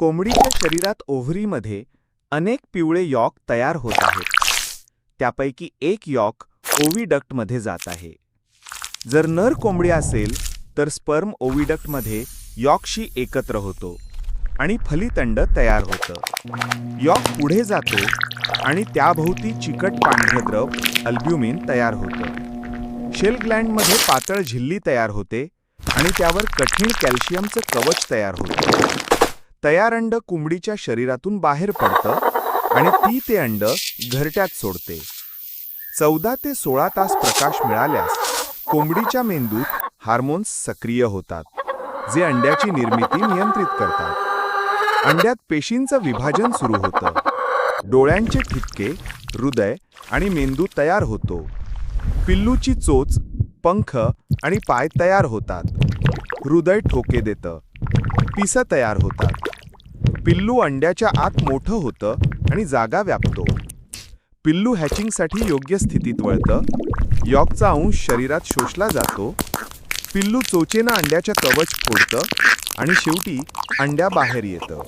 कोंबडीच्या शरीरात ओव्हरीमध्ये अनेक पिवळे यॉक तयार होत आहेत. त्यापैकी एक यॉक ओव्हिडक्टमध्ये जात आहे. जर नर कोंबडी असेल तर स्पर्म ओव्हिडक्टमध्ये यॉकशी एकत्र होतो आणि फलितंड तयार होतं. यॉक पुढे जातो आणि त्याभोवती चिकट पांढरे द्रव अल्ब्युमिन तयार होतं. शेल ग्लँडमध्ये पातळ झिल्ली तयार होते आणि त्यावर कठीण कॅल्शियमचं कवच तयार होतं. तयार अंड कोंबडीच्या शरीरातून बाहेर पडतं आणि ती ते अंड घरट्यात सोडते. 14 ते 16 तास प्रकाश मिळाल्यास कोंबडीच्या मेंदूत हार्मोन्स सक्रिय होतात, जे अंड्याची निर्मिती नियंत्रित करतात. अंड्यात पेशींचं विभाजन सुरू होतं. डोळ्यांचे ठिपके, हृदय आणि मेंदू तयार होतो. पिल्लूची चोच, पंख आणि पाय तयार होतात. हृदय ठोके देतं. पिसं तयार होतात. पिल्लू अंड्याच्या आत मोठं होतं आणि जागा व्यापतो. पिल्लू हॅचिंगसाठी योग्य स्थितीत वळतं. यॉकचा अंश शरीरात शोषला जातो. पिल्लू चोचेनं अंड्याच्या कवच फोडतं आणि शेवटी अंड्याबाहेर येतं.